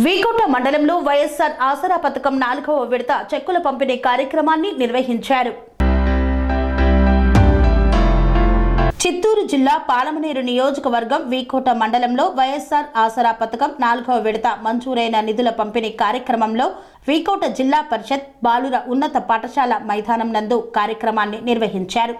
వీకోట మండలంలో వైఎస్ఆర్ ఆసరా పథకం 4వ విడత చెక్కుల పంపిణీ కార్యక్రమాన్ని నిర్వహించారు. చిత్తూరు జిల్లా పాలమనేరు నియోజకవర్గం వీకోట మండలంలో వైఎస్ఆర్ ఆసరా పథకం 4వ విడత మంజూరైన నిధుల పంపిణీ కార్యక్రమంలో వీకోట జిల్లా పరిషత్ బాలుర ఉన్నత పాఠశాల మైదానం నందు కార్యక్రమాన్ని నిర్వహించారు.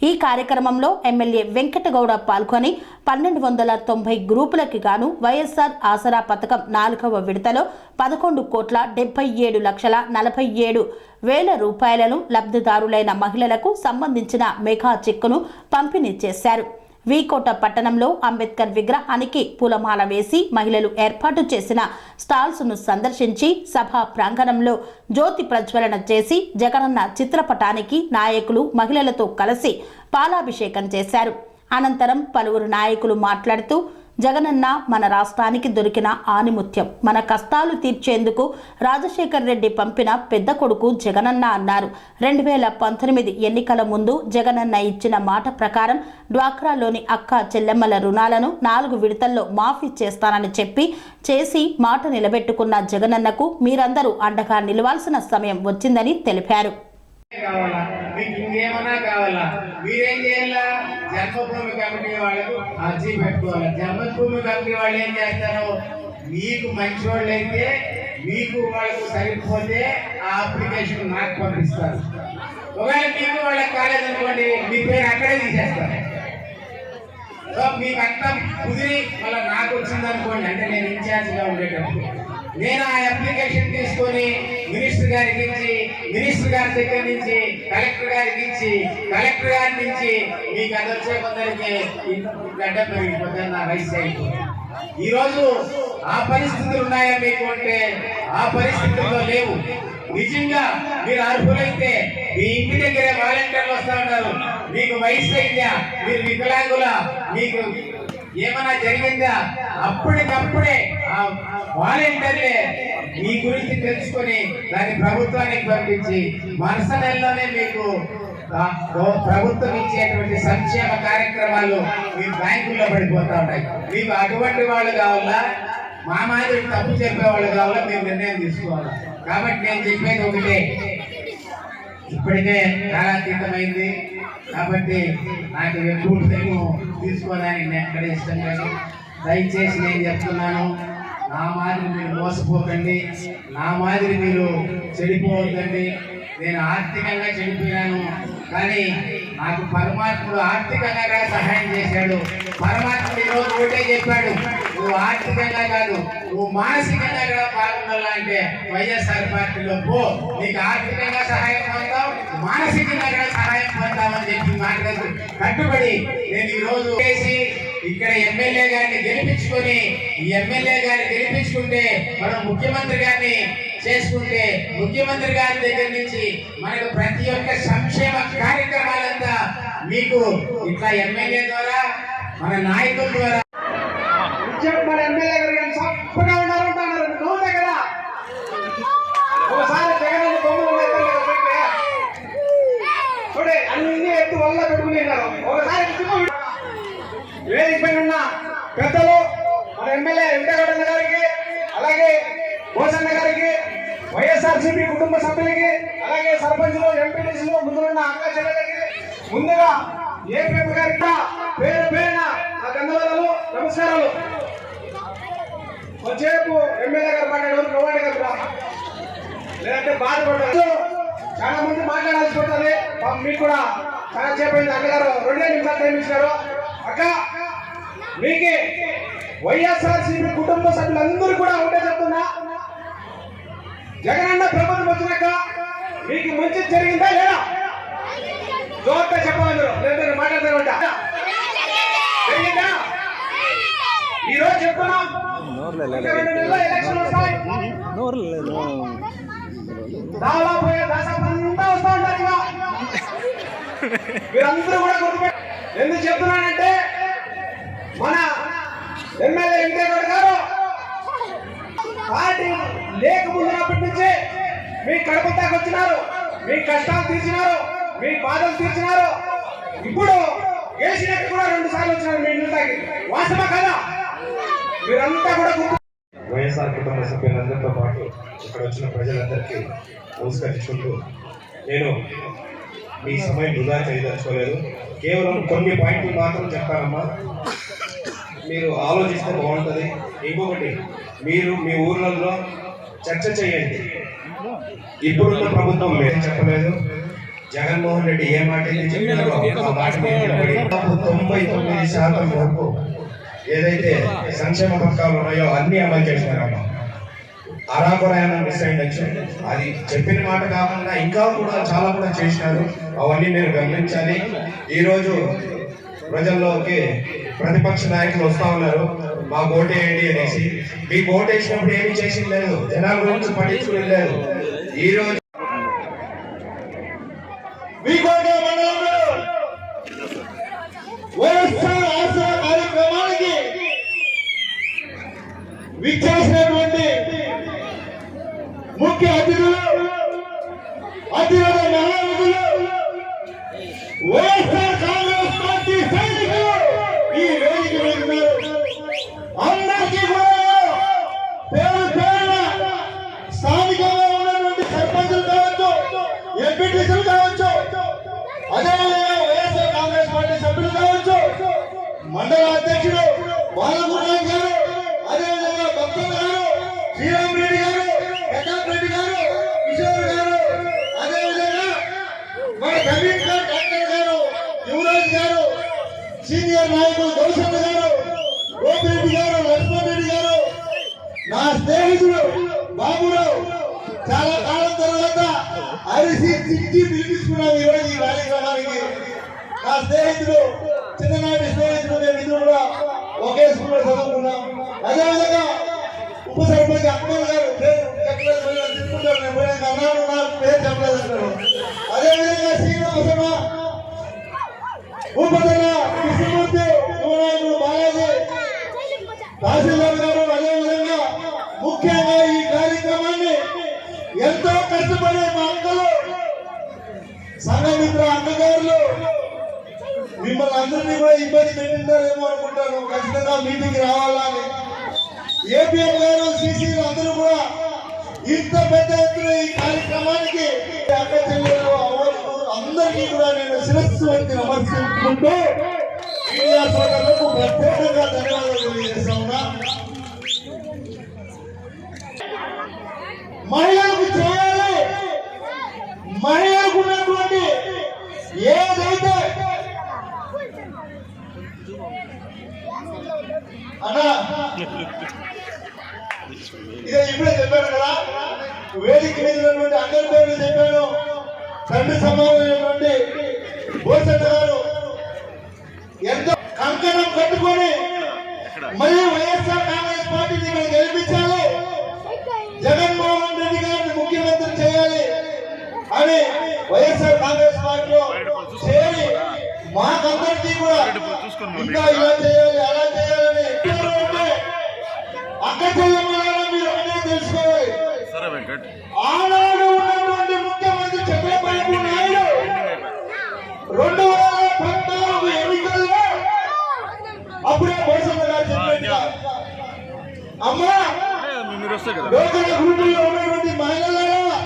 ఈ కార్యక్రమంలో ఎమ్మెల్యే వెంకటగౌడ పాల్గొని 1290 గ్రూపులకు గాను వైఎస్ఆర్ ఆసరా పథకం 4వ విడతలో 11,77,47,000 రూపాయలను లబ్ధిదారులైన మహిళలకు సంబంధించిన మెగా చెక్కును పంపిణీ చేశారు. వీకోట పట్టణంలో అంబేద్కర్ విగ్రహానికి పూలమాల వేసి మహిళలు ఏర్పాటు చేసిన స్టాల్స్ ను సందర్శించి సభా ప్రాంగణంలో జ్యోతి ప్రజ్వలన చేసి జగనన్న చిత్రపటానికి నాయకులు మహిళలతో కలిసి పాలాభిషేకం చేశారు. అనంతరం పలువురు నాయకులు మాట్లాడుతూ జగనన్న మన రాష్ట్రానికి దొరికిన ఆనిముత్యం, మన కష్టాలు తీర్చేందుకు రాజశేఖర్ రెడ్డి పంపిన పెద్ద కొడుకు జగనన్న అన్నారు. 2019 ఎన్నికల ముందు జగనన్న ఇచ్చిన మాట ప్రకారం డ్వాక్రాలోని అక్క చెల్లెమ్మల రుణాలను 4 విడతల్లో మాఫీ చేస్తానని చేసి మాట నిలబెట్టుకున్న జగనన్నకు మీరందరూ అండగా నిలవాల్సిన సమయం వచ్చిందని తెలిపారు. మీకు ఇంకేమన్నా కావాలా? మీరేం చేయాలా? జన్మభూమి కమిటీ వాళ్ళకు అర్జీ పెట్టుకోవాలి. జన్మభూమి కమిటీ వాళ్ళు ఏం చేస్తారు? మీకు మంచి వాళ్ళు అయితే మీకు వాళ్ళకు సరిపోతే ఆ అప్లికేషన్ నాకు పంపిస్తారు. ఒకవేళ మీకు వాళ్ళకి కాలేదనుకోండి, మీ పేరు అక్కడే తీసేస్తారు. మీకు అంతా కుదిరి మళ్ళీ నాకు వచ్చింది అనుకోండి, అంటే నేను ఇన్ఛార్జ్గా ఉండేటప్పుడు నేను ఆ అప్లికేషన్ తీసుకొని మినిస్టర్ గారికి ఇచ్చి, మినిస్టర్ గారి దగ్గర నుంచి కలెక్టర్ గారికి ఇచ్చి, కలెక్టర్ గారి నుంచి మీకు అది వచ్చే కొందరికి గడ్డ పెరిగిపోతుంది, నా వయసు అయిపోతుంది. ఈరోజు ఆ పరిస్థితులు ఉన్నాయా మీకు అంటే ఆ పరిస్థితుల్లో లేవు. నిజంగా మీరు అర్హులైతే మీ ఇంటి దగ్గరే వాలంటీర్లు వస్తూ ఉంటారు. మీకు వయసు అయిందా, మీరు వికలాంగుల, మీకు ఏమైనా జరిగిందా, అప్పటికప్పుడే వాలంటీర్లే మీ గురించి తెలుసుకొని దాన్ని ప్రభుత్వానికి పంపించి మనస నెలలోనే మీకు ప్రభుత్వం ఇచ్చేటువంటి సంక్షేమ కార్యక్రమాలు మీ బ్యాంకుల్లో పడిపోతా ఉంటాయి. మీకు అటువంటి వాళ్ళు కావాలా, మా మాదిరి తప్పు చెప్పేవాళ్ళు కావాలా, మీరు నిర్ణయం తీసుకోవాలా. కాబట్టి నేను చెప్పేది ఒకటే, ఇప్పటికే కాలాతీతమైంది కాబట్టి నాకు ఎక్కువ టైం తీసుకోవడానికి నేను ఎక్కడ ఇష్టం లేదు. దయచేసి నేను చెప్తున్నాను, నా మాదిరి మీరు మోసపోకండి, నా మాదిరి మీరు చెడిపోవద్దండి. నేను ఆర్థికంగా చెడిపోయాను, కానీ నాకు పరమాత్ముడు ఆర్థికంగా కూడా సహాయం చేశాడు. పరమాత్ముడు ఈరోజు ఒకటే చెప్పాడు, నువ్వు ఆర్థికంగా కాదు, నువ్వు మానసికంగా కూడా పాల్గొనాలా అంటే వైఎస్ఆర్ పార్టీలో పో, నీకు ఆర్థికంగా సహాయం పొందావు, మానసికంగా కూడా సహాయం పొందామని చెప్పి మాట కట్టుబడి నేను ఈరోజు చేసి ఇక్కడ ఎమ్మెల్యే గారిని గెలిపించుకొని, ఈ ఎమ్మెల్యే గారిని గెలిపించుకుంటే మనం ముఖ్యమంత్రి గారిని చేసుకుంటే ముఖ్యమంత్రి గారి దగ్గర నుంచి మనకు ప్రతి ఒక్క సంక్షేమ కార్యక్రమాలంతా మీకు ఇట్లా ఎమ్మెల్యే ద్వారా మన నాయకుల ద్వారా మన ఎమ్మెల్యే గారు సప్పగా ఉన్నారు కదా. ఒకసారి జగన్ బొమ్మలు చూడే అన్ని ఎత్తు వల్ల పెట్టుకున్నారు. ఒకసారి వేదిక పైన ఉన్న పెద్దలు, మన ఎమ్మెల్యే వెంకటగౌడ గారికి, అలాగే భోసన్న గారికి, వైఎస్ఆర్సీపీ కుటుంబ సభ్యులకి, అలాగే సర్పంచులు, ఎంపీటీసీలు, ముందున్న అక్క చెల్లెలకి, ముందుగా ఏపీ గారికి పేరు పేరున నా ధన్యవాదాలు, నమస్కారాలు. వచ్చేపు ఎమ్మెల్యే గారు మాట్లాడేవారు నవ్వాడి గారు లేదంటే బాధపడ్డారు. చాలా మంది మాట్లాడాల్సి ఉంటుంది, మీకు కూడా చాలా చేపైంది. అన్నగారు 2 నిమిషాలు టైం ఇచ్చినారు. అక్క మీకే వైఎస్ఆర్సీపీ కుటుంబ సభ్యులందరూ కూడా ఒకటే చెప్తున్నా, జగనన్న ప్రభుత్వం వచ్చినాక మీకు మంచి జరిగిందా లేదా? జోర్గా చెప్పాలి, లేదా మాట్లాడతామంట జరిగిందా? ఈ రోజు చెప్తున్నాం, 2 నెలల్లో ఎలక్షన్ వస్తాయి, దాదాపు అంతా వస్తూ ఉంటారు. మీరందరూ కూడా గుర్తుపెట్టి ఎందుకు చెప్తున్నానంటే, మన ఎమ్మెల్యే వెంకటగౌడ గారు పార్టీ లేకముందున్నప్పటి నుంచి మీ కడప దాకా వచ్చినారు, మీ కష్టాలు తీర్చినారు, మీ బాధలు తీర్చినారు. ఇప్పుడు గెలిచినట్టు కూడా 2 సార్లు వచ్చినారు మీ ఇంటి దాకా. వాస్తవా కదా? మీరంతా కూడా వైఎస్ఆర్ కుటుంబ సభ్యులందరితో పాటు ఇక్కడ వచ్చిన ప్రజలందరికీ నమస్కరించుకుంటూ నేను మీ సమయం వృధా చేయదలుచుకోలేదు. కేవలం కొన్ని పాయింట్లు మాత్రం చెప్తానమ్మా, మీరు ఆలోచిస్తే బాగుంటుంది. ఇంకొకటి, మీరు మీ ఊర్లలో చర్చ చేయండి. ఇప్పుడున్న ప్రభుత్వం మేము చెప్పలేదు, జగన్మోహన్ రెడ్డి ఏ మాట చెప్పారో ఆ మాట 99% వరకు ఏదైతే సంక్షేమ పథకాలు ఉన్నాయో అన్ని అమలు చేసినారమ్మా. అరాకొరాయన మిస్ అయిండొచ్చు, అది చెప్పిన మాట కాకుండా ఇంకా కూడా చాలా కూడా చేసినారు. అవన్నీ మీరు గమనించాలి. ఈరోజు ప్రజల్లోకి ప్రతిపక్ష నాయకులు వస్తా ఉన్నారు, మాకు ఓటేయండి అనేసి. మీకు ఓటేసినప్పుడు ఏమి చేసింది లేదు, జనాల గురించి పట్టించుకుని లేదు. ఈరోజు వైఎస్ఆర్ ఆసరా కార్యక్రమానికి విచ్చేసినటువంటి ముఖ్య అతిథులు, అతిరథ మహారథులు, వైఎస్ఆర్ కాంగ్రెస్ పార్టీ సైనికులు ఈ వేదిక మీద ఉన్నారు. అందరికీ కూడా పేరు పేరున స్థానికంగా ఉన్నటువంటి సర్పంచులు కావచ్చు, ఎంపీటీసీలు కావచ్చు, అదేవిధంగా వైఎస్ఆర్ కాంగ్రెస్ పార్టీ సభ్యులు కావచ్చు, మండల అధ్యక్షుడు బాలగురునాథ్ గారు, అదేవిధంగా భక్తులు గారు, శ్రీరామ్ రెడ్డి గారు, ప్రతాప్ రెడ్డి గారు, కిషోర్ గారు, అదేవిధంగా మన కబీర్ ఖాన్ డాక్టర్ గారు, యువరాజ్ గారు, సీనియర్ నాయకులు గౌసన్న గారు, గోపిరెడ్డి గారు, లక్ష్మణ్ రెడ్డి గారు, నా స్నేహితుడు బాబురావు, చాలా కాలం తర్వాత అరిసి తిట్టి పిలిపించుకున్నాం ఈరోజు ఈ కార్యక్రమానికి. నా స్నేహితుడు, చిన్ననాటి స్నేహితుడు, మేము ఇద్దరు కూడా ఒకే స్కూల్లో చదువుకున్నాం. అదేవిధంగా ఉప సర్పంచ్ అక్బర్ గారు, పేరు చెప్పలేదు, తిట్టుకుంటారు, నేను పోయాక అన్నాడు, నాకు పేరు చెప్పలేదు అంటారు. అదేవిధంగా శ్రీనివాసమ్మ, ఉపదన కృష్ణమూర్తి, యువనాయకుడు బాలాజీ, తహసీల్దార్ గారు, అదేవిధంగా ముఖ్యంగా ఈ కార్యక్రమాన్ని ఎంతో కష్టపడే మా అక్కలు, సంఘమిత్ర అన్నగారులు, మిమ్మల్ని అందరినీ కూడా ఇబ్బంది పెట్టింటారేమో అనుకుంటాను. ఖచ్చితంగా మీటింగ్ రావాలని ఏపీఎం గారు, సీసీలు అందరూ కూడా ఇంత పెద్ద ఎత్తున ఈ కార్యక్రమానికి అక్క చెల్లెలు అందరికీ కూడా నేను శిరస్సు వంటి నమస్కరించుకుంటూ మీడియా సోదరులకు ప్రత్యేకంగా ధన్యవాదాలు తెలియజేస్తా ఉన్నా. మహిళలకు చేయాలి, మహిళలకు ఉన్నటువంటి ఏదైతే అన్నా ఇదే ఇప్పుడే చెప్పాను కదా, వేదిక మీద ఉన్నటువంటి అందరి పేర్లు చెప్పాను. తండ్రి సమానమైనటువంటి భూషణ్ గారు ఎంతో కంకణం కట్టుకొని మళ్ళీ వైఎస్ఆర్ కాంగ్రెస్ పార్టీని ఇక్కడ గెలిపించాలి, జగన్మోహన్ రెడ్డి గారిని ముఖ్యమంత్రి చేయాలి అని వైఎస్ఆర్ కాంగ్రెస్ పార్టీలో చేరి మాకందరికీ కూడా ఇంకా ఇలా చేయాలి, అలా చేయాలని అక్క చెల్లెమ్మలారా మీరు అన్నీ తెలుసుకోవాలి. ఆనాడు ఉన్నటువంటి ముఖ్యమంత్రి చంద్రబాబు నాయుడు 2014 ఎన్నికల్లో అప్పుడే భూషణ్ గారు చెప్పినట్టుగా అమ్మా లోకల్ గ్రూపుల్లో ఉన్నటువంటి మహిళలారా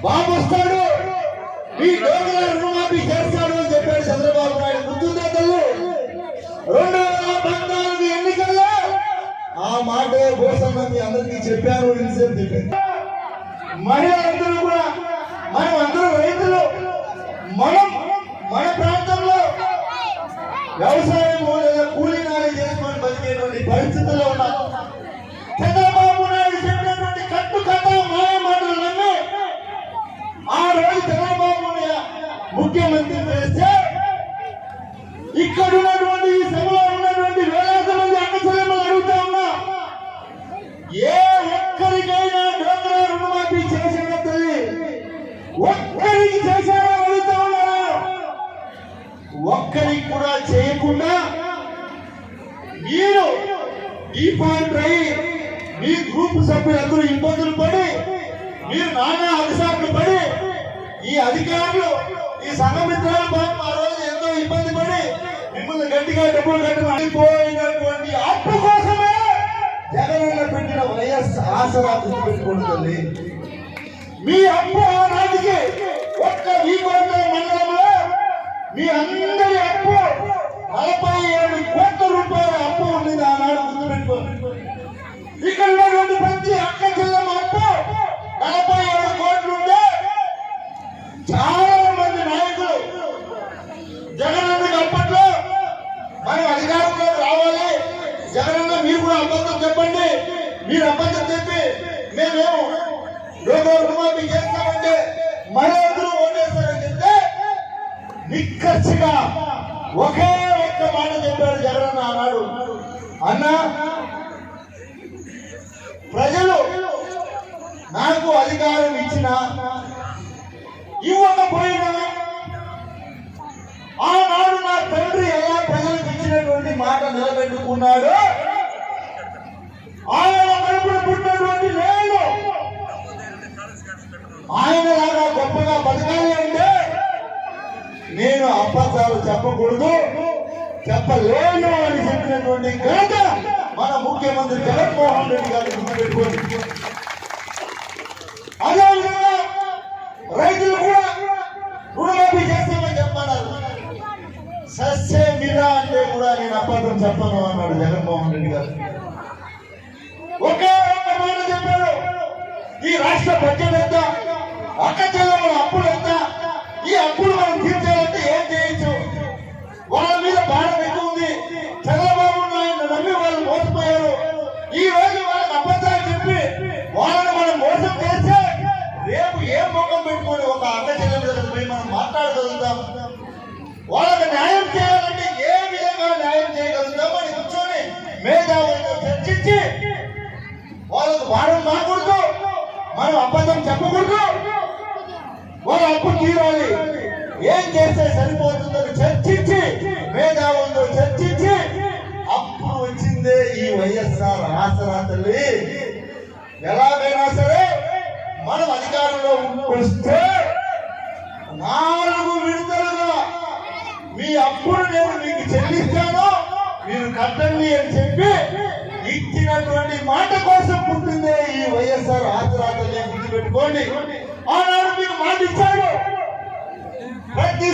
బాబు వస్తాడు, మీ లోకల్ రుణమాఫీ చేస్తాడు అని చెప్పాడు చంద్రబాబు నాయుడు. గుర్తుందా తల్లు? 2014 ఎన్నికల్లో ఆ మాటే భూషణ్ మీ అందరికీ చెప్పాను, ఇంతసేపు చెప్పాను. మహిళలందరూ కూడా మనం అందరూ రైతులు, మనం మన ప్రాంతంలో వ్యవసాయం లేదా కూలీ నాలి చేసుకొని బతికేటువంటి పరిస్థితుల్లో ఉన్నాం. చంద్రబాబు నాయుడు చెప్పినటువంటి కట్టు మాయ మాటలు నమ్మి ఆ రోజు చంద్రబాబు ముఖ్యమంత్రి చేస్తే ఇక్కడ ఉన్నటువంటి ఈ సభలో ఉన్నటువంటి వేలాది మంది అక్క చెల్లెమ్మలు అడుగుతా ఉన్నా, ఏ ఒక్కరికైనా డోక్రా రుణమాఫీ చేసిన తల్లి ఒక్కరికి చేశారో అడుగుతా ఉన్నారు. ఒక్కరికి కూడా చేయకుండా మీరు డిఫాల్ట్ అయ్యి మీ గ్రూప్ సభ్యులందరూ ఇబ్బందులు పడి, మీరు నానా అధికారులు పడి, ఈ అధికారులు ఈ సంఘమిత్రాలు పాపం ఆ రోజు ఎంతో ఇబ్బంది పడి మిమ్మల్ని గట్టిగా డబ్బులు కట్టకపోయినటువంటి అప్పు కోసమే ఆసరా గుర్తుపెట్టుకుంటుంది. మీ అప్పు ఆనాటికి ఒక్క వీకోట మండలంలో మీ అందరి అప్పు 47 కోట్ల రూపాయల అప్పు ఉండేది ఆనాడు గుర్తుపెట్టుకోండి. ఇక్కడ ఉన్నటువంటి ప్రతి అక్క చెల్లెమ్మ అప్పు 47 కోట్లు ఉంటే చాలా మంది నాయకులు జగనన్నకి అప్పట్లో మనం అధికారంలోకి రావాలి, జగనన్న మీరు కూడా అబద్ధం చెప్పండి, మీరు అబద్ధం చెప్పి మేమేమో రుణమాఫీ చేస్తామంటే మరొకరు ఓటేస్తారని చెప్తే నిక్కచ్చిగా ఒకే ఒక్క మాట చెప్పాడు జగనన్న అన్నాడు, అన్నా ప్రజలు నాకు అధికారం ఇచ్చిన ఇవ్వకపోయినా ఆనాడు నా తండ్రి ఎలా ప్రజలకు ఇచ్చినటువంటి మాట నిలబెట్టుకున్నాడు, ఆయన కడుపున పుట్టినటువంటి నేను ఆయనలాగా గొప్పగా బతకాలి అంటే నేను అబద్ధాలు చెప్పకూడదు, చెప్పలేను అని చెప్పినటువంటి ఘనత మన ముఖ్యమంత్రి జగన్మోహన్ రెడ్డి గారిని గుర్తుపెట్టుకోండి. అదేవిధంగా రైతులు కూడా రుణమాఫీ చేస్తామని చెప్పన్నారు. సస్య మీరా అంటే కూడా నేను అబద్ధం చెప్పను అన్నాడు జగన్మోహన్ రెడ్డి గారు. ఒకే ఒక్క మాట చెప్పాడు, ఈ రాష్ట్ర బడ్జెట్ ఎంత, అక్క చెల్లెమ్మల అప్పులు ఎంత, ఈ అప్పులు మనం తీర్చాలంటే ఏం చేయొచ్చు, వాళ్ళ మీద భారం ఎక్కువ ఉంది, చంద్రబాబు నాయుడు నమ్మి వాళ్ళు మోసపోయారు, ఈ రోజు వాళ్ళకి అబద్ధాలు చెప్పి వాళ్ళని మనం మోసం చేస్తే రేపు ఏం ముఖం పెట్టుకొని ఒక అక్క చెల్లెమ్మ దగ్గర పోయి మనం మాట్లాడగలుగుతాం, వాళ్ళకి న్యాయం చేయాలంటే ఏ విధంగా న్యాయం చేయగలుగుతాం అని కూర్చొని మేధావులతో చర్చించి వాళ్ళకు భారం కాకూడదు, మనం అబద్ధం చెప్పకూడదు, వాళ్ళ అప్పు తీరాలి, ఏం చేస్తే సరిపోతుందని చర్చించి మేధావులతో చర్చించి అప్పుడు వచ్చిందే ఈ వైఎస్ఆర్ ఆసరా తల్లి. ఎలాగైనా సరే మనం అధికారంలో వస్తే 4 విడతలుగా మీ అప్పును నేను మీకు చెల్లిస్తాను, మీరు కట్టండి అని చెప్పి ఇచ్చినటువంటి మాట కోసం పుట్టిందే ఈ వైఎస్ఆర్ ఆసరా తల్లి. గుర్తుపెట్టుకోండి, ఆనాడు మీకు మాట ఇచ్చాడు, ప్రతి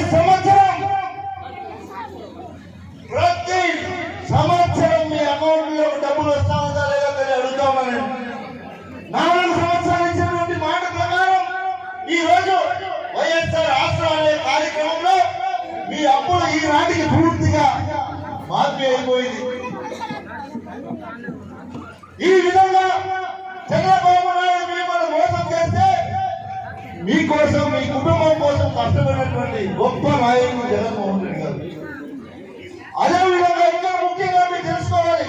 సంవత్సరం మీ అకౌంట్ లో డబ్బులు వస్తా ఉందా లేదా అని అడుగుతా ఉన్నాను. 4 సంవత్సరాలు ఇచ్చినటువంటి మాట ప్రకారం ఈ రోజు వైఎస్ఆర్ ఆసరా అనే కార్యక్రమంలో మీ అప్పులు ఈ నాటికి పూర్తిగా మాఫీ అయిపోయింది. ఈ విధంగా చంద్రబాబు నాయుడు మిమ్మల్ని మోసం చేస్తే మీకోసం మీ కుటుంబం కోసం కష్టపడినటువంటి గొప్ప నాయకుడు జగన్మోహన్ రెడ్డి గారు. అదేవిధంగా ఇంకా ముఖ్యంగా మీరు తెలుసుకోవాలి,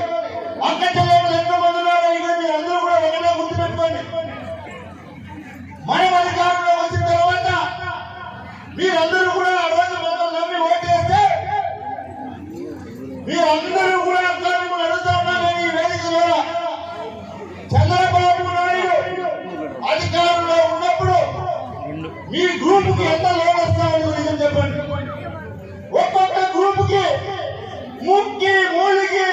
అక్క చెల్లెమ్మలు ఎంతమంది ఉన్నారో ఇక మీరు అందరూ కూడా ఒకటే గుర్తుపెట్టుకోండి. మనం అధికారంలో వచ్చిన తర్వాత మీరందరూ కూడా ఆ రోజు మమ్మల్ని నమ్మి ఓటేస్తే మీరందరూ కూడా మిమ్మల్ని అడుగుతా ఉన్నాను ఈ వేదిక ద్వారా, చంద్రబాబు నాయుడు అధికారంలో ఉన్నప్పుడు మీ గ్రూప్ కి ఎంత లోన్ వస్తామని నిజం చెప్పండి. ఒక్కొక్క గ్రూప్ కి ముక్కి మూలికి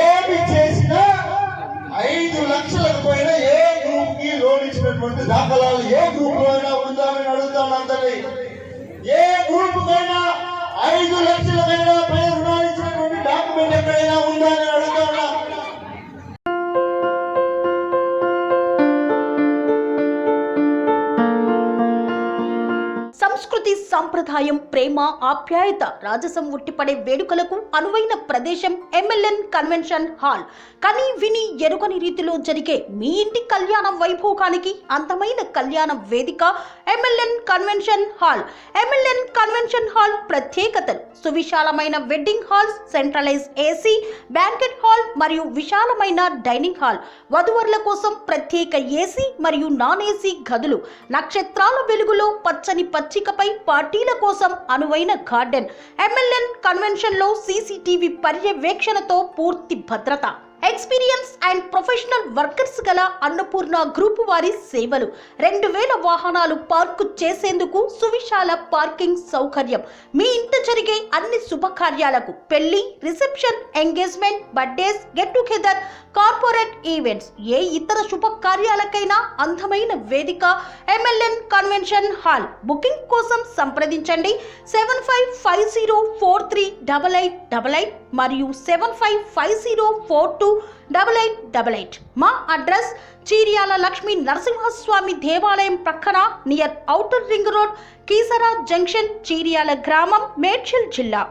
ఏమి చేసినా 5 లక్షలకు పోయినా ఏ గ్రూప్ కి లోన్ ఇచ్చినటువంటి దాఖలాలు ఏ గ్రూప్ లో అయినా ఉందామని అడుగుతాను. అందరి ఏ గ్రూప్ కైనా 5 లక్షలకైనా పై రుణాలు ఇచ్చినటువంటి డాక్యుమెంట్ ఎక్కడైనా ఉందా అని అడుగుతా ఉన్నా. సంస్కృతి సంప్రదాయం, ప్రేమ, ఆప్యాయత, రాజసం ఉట్టిపడే వేడుకలకు అనువైన ప్రదేశం MLN కన్వెన్షన్ హాల్. కని విని ఎరుగని రీతిలో జరిగే మీ ఇంటి కళ్యాణ వైభోగానికి అందమైన కళ్యాణ వేదిక MLN convention hall. MLN convention hall ప్రత్యేకతలు: సువిశాలమైన wedding halls, centralise AC banquet hall మరియు విశాలమైన డైనింగ్ హాల్, వధువరుల కోసం ప్రత్యేక AC మరియు నాన్ AC గదులు, నక్షత్రాల వెలుగులో పచ్చని పచ్చికపై పార్టీల కోసం అనువైన గార్డెన్. MLN కన్వెన్షన్ లో CCTV పర్యవేక్షణతో పూర్తి భద్రత. ఎక్స్పీరియన్స్ అండ్ ప్రొఫెషనల్ వర్కర్స్ గల అన్నపూర్ణ గ్రూప్ వారి సేవలు 2000 వాహనాలు పార్కు చేసేందుకు సువిశాల పార్కింగ్ సౌకర్యం. మీ ఇంట జరిగే అన్ని శుభకార్యాలకు, పెళ్లి, reception, engagement, birthdays, get together, corporate events, ఏ ఇతర శుభకార్యాలకైనా అందమైన వేదిక MLN కన్వెన్షన్ హాల్. బుకింగ్ కోసం సంప్రదించండి 7550438888 మరియు 7550428888. మా అడ్రస్ చీర్యాల లక్ష్మీ నరసింహస్వామి దేవాలయం ప్రక్కన near outer ring road, Keesara junction, Cheeryal గ్రామం, మేడ్చల్ జిల్లా.